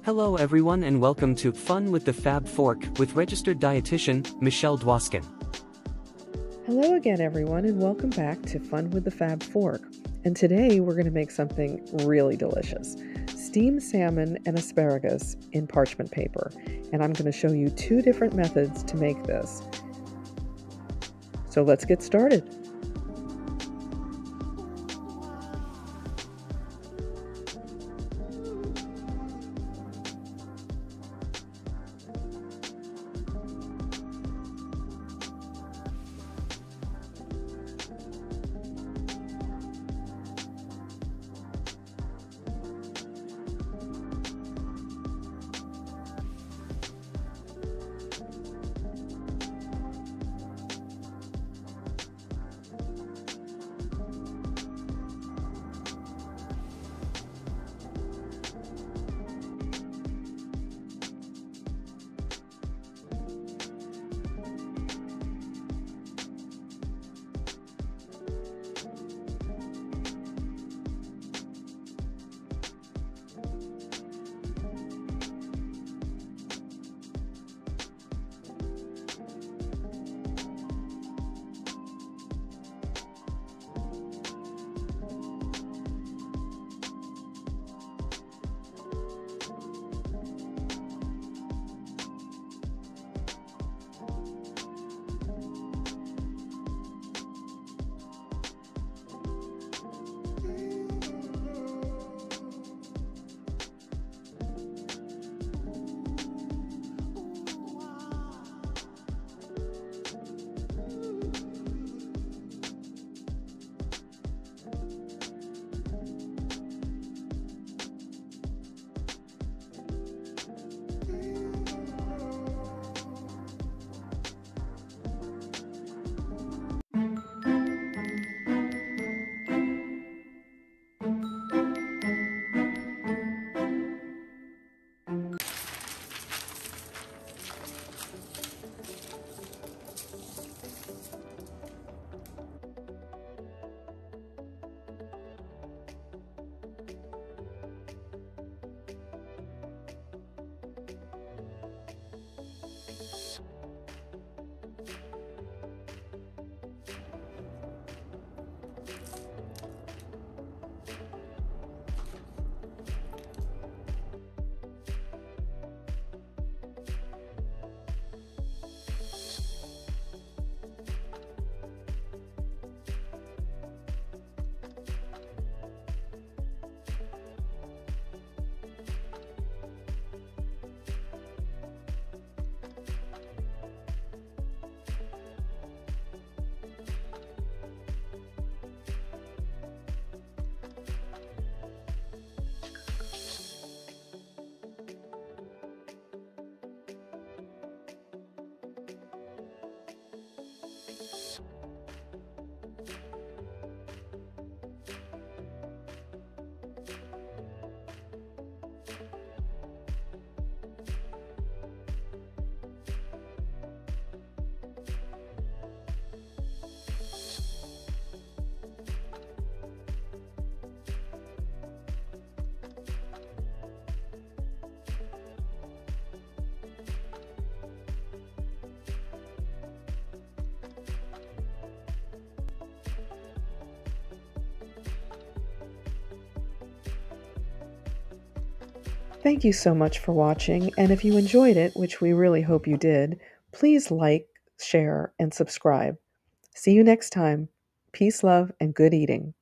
Hello everyone and welcome to Fun with the Fab Fork with registered dietitian Michelle Dwoskin. Hello again everyone and welcome back to Fun with the Fab Fork. And today we're going to make something really delicious. Steamed salmon and asparagus in parchment paper. And I'm going to show you two different methods to make this. So let's get started. Thank you so much for watching, and if you enjoyed it, which we really hope you did, please like, share, and subscribe. See you next time. Peace, love, and good eating.